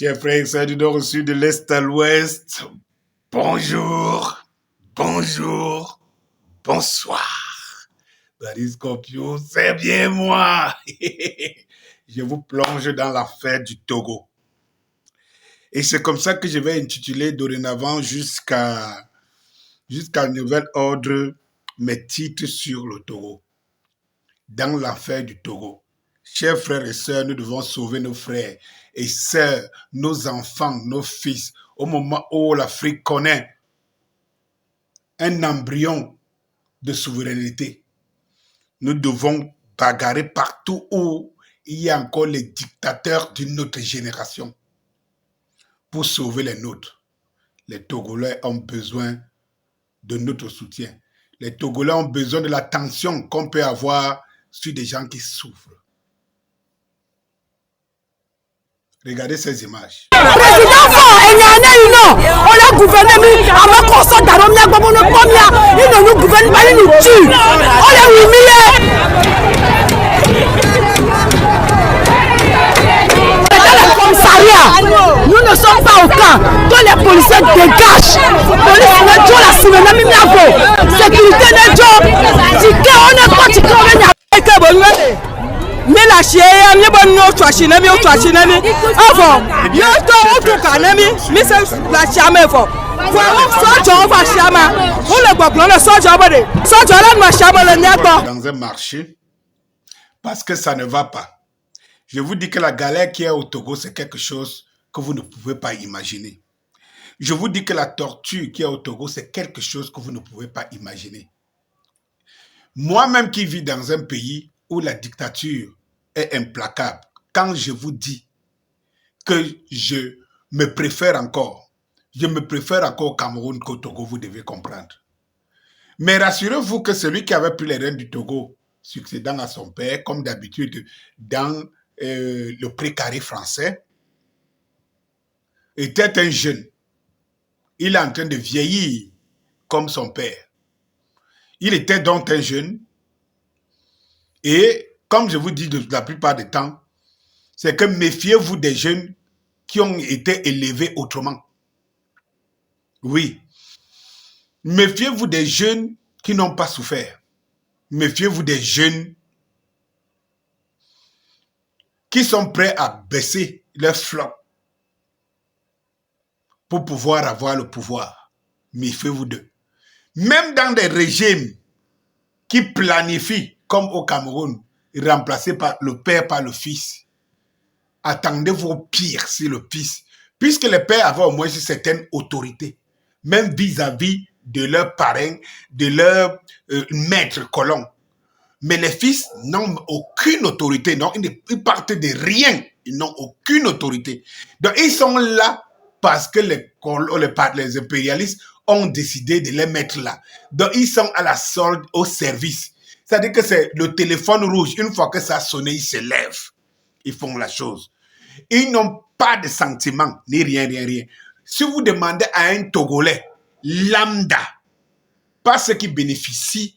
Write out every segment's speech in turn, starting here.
Chers frères et sœurs du nord au sud, de l'est à l'ouest, bonjour, bonjour, bonsoir. Daddy Scorpio, c'est bien moi. Je vous plonge dans la fête du Togo. Et c'est comme ça que je vais intituler dorénavant jusqu'à nouvel ordre mes titres sur le Togo. Dans l'affaire du Togo. Chers frères et sœurs, nous devons sauver nos frères et sœurs, nos enfants, nos fils, au moment où l'Afrique connaît un embryon de souveraineté. Nous devons bagarrer partout où il y a encore les dictateurs d'une autre génération pour sauver les nôtres. Les Togolais ont besoin de notre soutien. Les Togolais ont besoin de l'attention qu'on peut avoir sur des gens qui souffrent. Regardez ces images. Président on a gouverné, on a constat d'Aromia, il ne nous gouverne pas, il nous tue. On est humilié. Dans le commissariat, nous ne sommes pas au camp. Tous les policiers dégagent. Police n'est pas la semaine, sécurité n'est pas. On est pas mais la chienne, il y a bon trachinami, avant, il y a tout canami, mais c'est la chambre fort. Dans un marché, parce que ça ne va pas. Je vous dis que la galère qui est au Togo, c'est quelque chose que vous ne pouvez pas imaginer. Je vous dis que la torture qui est au Togo, c'est quelque chose que vous ne pouvez pas imaginer. Moi-même qui vis dans un pays où la dictature est implacable, quand je vous dis que je me préfère encore au Cameroun qu'au Togo, vous devez comprendre. Mais rassurez-vous que celui qui avait pris les rênes du Togo, succédant à son père, comme d'habitude dans le précaré français, était un jeune. Il est en train de vieillir comme son père. Il était donc un jeune. Et comme je vous dis la plupart du temps, c'est que méfiez-vous des jeunes qui ont été élevés autrement. Oui. Méfiez-vous des jeunes qui n'ont pas souffert. Méfiez-vous des jeunes qui sont prêts à baisser leur flanc pour pouvoir avoir le pouvoir. Méfiez-vous d'eux. Même dans des régimes qui planifient, comme au Cameroun, remplacé par le père par le fils. Attendez-vous au pire si le fils, puisque les pères avaient au moins une certaine autorité, même vis-à-vis de leurs parrains, de leurs maîtres colons. Mais les fils n'ont aucune autorité, non, ils partent de rien, ils n'ont aucune autorité. Donc ils sont là parce que les impérialistes ont décidé de les mettre là. Donc ils sont à la solde, au service. C'est-à-dire que c'est le téléphone rouge. Une fois que ça a sonné, ils se lèvent. Ils font la chose. Ils n'ont pas de sentiments, ni rien. Si vous demandez à un Togolais lambda, pas ceux qui bénéficient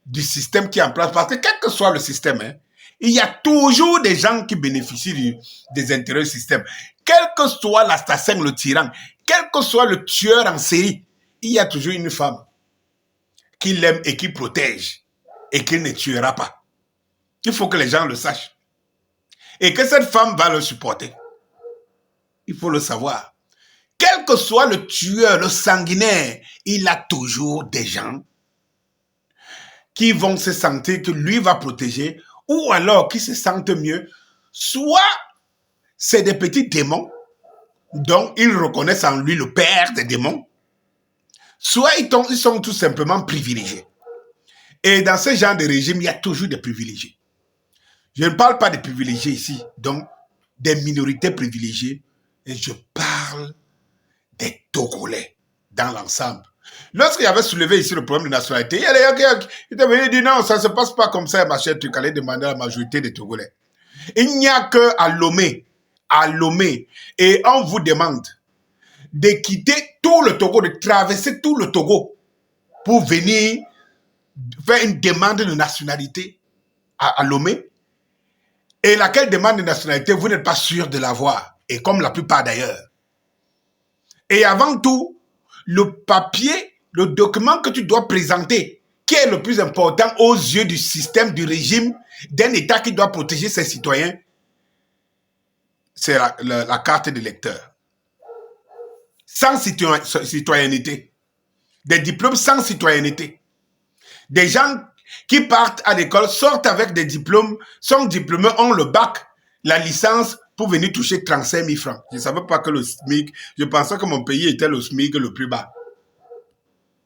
du système qui est en place, parce que quel que soit le système, il y a toujours des gens qui bénéficient des intérêts du système. Quel que soit l'assassin, le tyran, quel que soit le tueur en série, il y a toujours une femme qui l'aime et qui protège. Et qu'il ne tuera pas. Il faut que les gens le sachent. Et que cette femme va le supporter. Il faut le savoir. Quel que soit le tueur, le sanguinaire, il a toujours des gens qui vont se sentir que lui va protéger, ou alors qui se sentent mieux. Soit c'est des petits démons, dont ils reconnaissent en lui le père des démons, soit ils sont tout simplement privilégiés. Et dans ce genre de régime, il y a toujours des privilégiés. Je ne parle pas des privilégiés ici, donc des minorités privilégiées. Et je parle des Togolais dans l'ensemble. Lorsqu'il y avait soulevé ici le problème de nationalité, il y a des gens qui étaient venus dire non, ça ne se passe pas comme ça, ma chère, tu allais demander à la majorité des Togolais. Il n'y a qu'à Lomé, et on vous demande de quitter tout le Togo, de traverser tout le Togo pour venir faire une demande de nationalité à Lomé, et laquelle demande de nationalité, vous n'êtes pas sûr de l'avoir. et comme la plupart d'ailleurs. Et avant tout, le papier, le document que tu dois présenter, qui est le plus important aux yeux du système, du régime, d'un État qui doit protéger ses citoyens, c'est la carte d'électeur. Sans citoyenneté. Des diplômes sans citoyenneté. Des gens qui partent à l'école, sortent avec des diplômes, sont diplômés, ont le bac, la licence pour venir toucher 35 000 francs. Je ne savais pas que le SMIC, je pensais que mon pays était le SMIC le plus bas.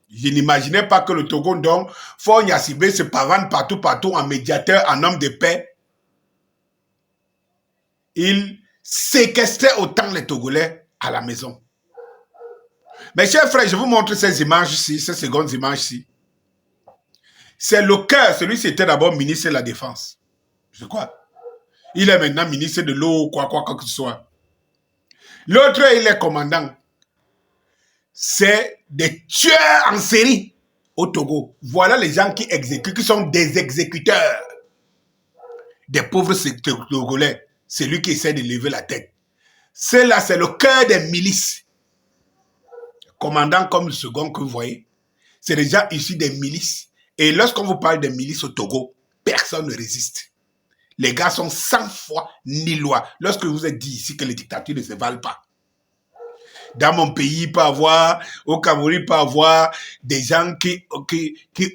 Je n'imaginais pas que le Togo, donc, Faure Gnassingbé se pavane partout en médiateur, en homme de paix. Il séquestrait autant les Togolais à la maison. Mes chers frères, je vous montre ces images-ci, ces secondes images-ci. C'est le cœur, celui-ci était d'abord ministre de la Défense. Je crois. Il est maintenant ministre de l'eau, quoi que ce soit. L'autre, il est commandant. C'est des tueurs en série au Togo. Voilà les gens qui exécutent, qui sont des exécuteurs. Des pauvres Togolais. C'est lui qui essaie de lever la tête. C'est le cœur des milices. Commandant comme le second que vous voyez, c'est des gens issus des milices. Et lorsqu'on vous parle des milices au Togo, personne ne résiste. Les gars sont sans foi ni loi. Lorsque je vous ai dit ici que les dictatures ne se valent pas. Dans mon pays, il peut avoir, au Cameroun, il peut avoir des gens qui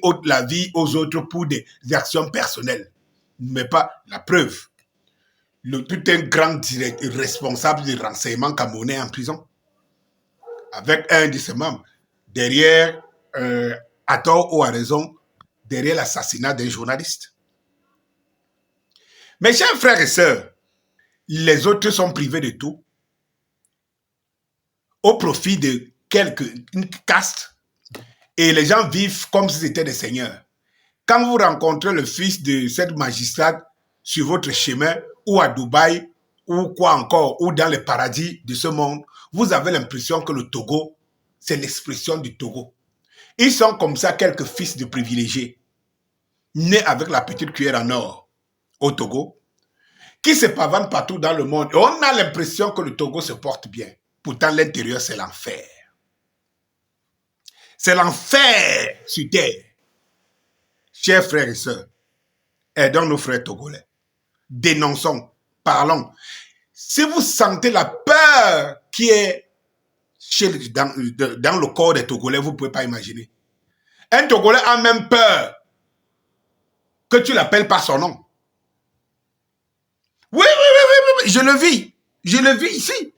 ôtent la vie aux autres pour des actions personnelles. Mais pas la preuve. Tout un grand responsable du renseignement camerounais en prison. Avec un de ses membres. Derrière, à tort ou à raison, derrière l'assassinat d'un journaliste. Mes chers frères et sœurs, les autres sont privés de tout au profit de une caste et les gens vivent comme si c'était des seigneurs. Quand vous rencontrez le fils de cette magistrate sur votre chemin ou à Dubaï ou quoi encore, ou dans les paradis de ce monde, vous avez l'impression que le Togo, c'est l'expression du Togo. Ils sont comme ça quelques fils de privilégiés, nés avec la petite cuillère en or au Togo, qui se pavanent partout dans le monde. Et on a l'impression que le Togo se porte bien. Pourtant, l'intérieur, c'est l'enfer. C'est l'enfer sur terre. Chers frères et sœurs, aidons nos frères togolais. Dénonçons, parlons. Si vous sentez la peur qui est dans le corps des Togolais, vous ne pouvez pas imaginer. Un Togolais a même peur que tu l'appelles par son nom. Oui, je le vis. Je le vis ici.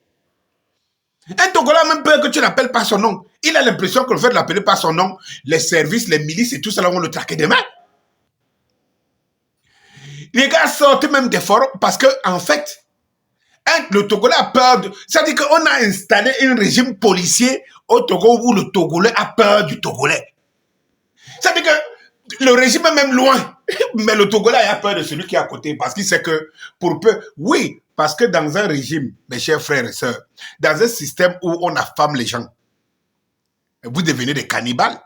Un Togolais a même peur que tu l'appelles par son nom. Il a l'impression que le fait de l'appeler par son nom, les services, les milices et tout ça vont le traquer demain. Les gars sortent même des forums parce que, en fait, le Togolais a peur de... C'est-à-dire qu'on a installé un régime policier au Togo où le Togolais a peur du Togolais. C'est-à-dire que le régime est même loin, mais le Togolais a peur de celui qui est à côté parce qu'il sait que pour peu... Oui, parce que dans un régime, mes chers frères et sœurs, dans un système où on affame les gens, vous devenez des cannibales.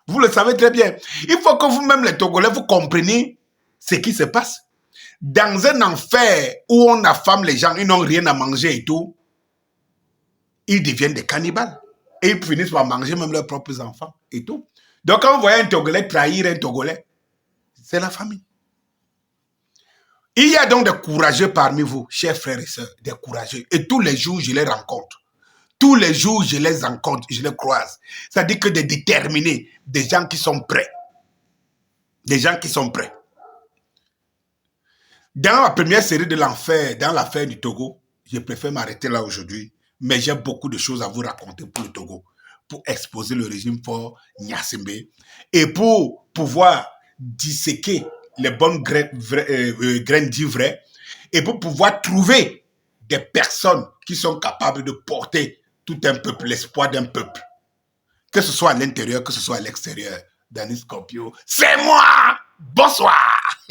Vous le savez très bien. Il faut que vous-même, les Togolais, vous compreniez ce qui se passe. Dans un enfer où on affame les gens, ils n'ont rien à manger et tout, ils deviennent des cannibales. Et ils finissent par manger même leurs propres enfants et tout. Donc quand vous voyez un Togolais trahir un Togolais, c'est la famille. Il y a donc des courageux parmi vous, chers frères et sœurs, des courageux. Et tous les jours, je les rencontre. Tous les jours, je les rencontre, je les croise. C'est-à-dire que des déterminés, des gens qui sont prêts. Des gens qui sont prêts. Dans la première série de l'enfer, dans l'affaire du Togo, je préfère m'arrêter là aujourd'hui, mais j'ai beaucoup de choses à vous raconter pour le Togo, pour exposer le régime Faure Gnassingbé et pour pouvoir disséquer les bonnes graines d'ivraie et pour pouvoir trouver des personnes qui sont capables de porter tout un peuple, l'espoir d'un peuple. Que ce soit à l'intérieur, que ce soit à l'extérieur. Danny Scorpio, c'est moi! Bonsoir!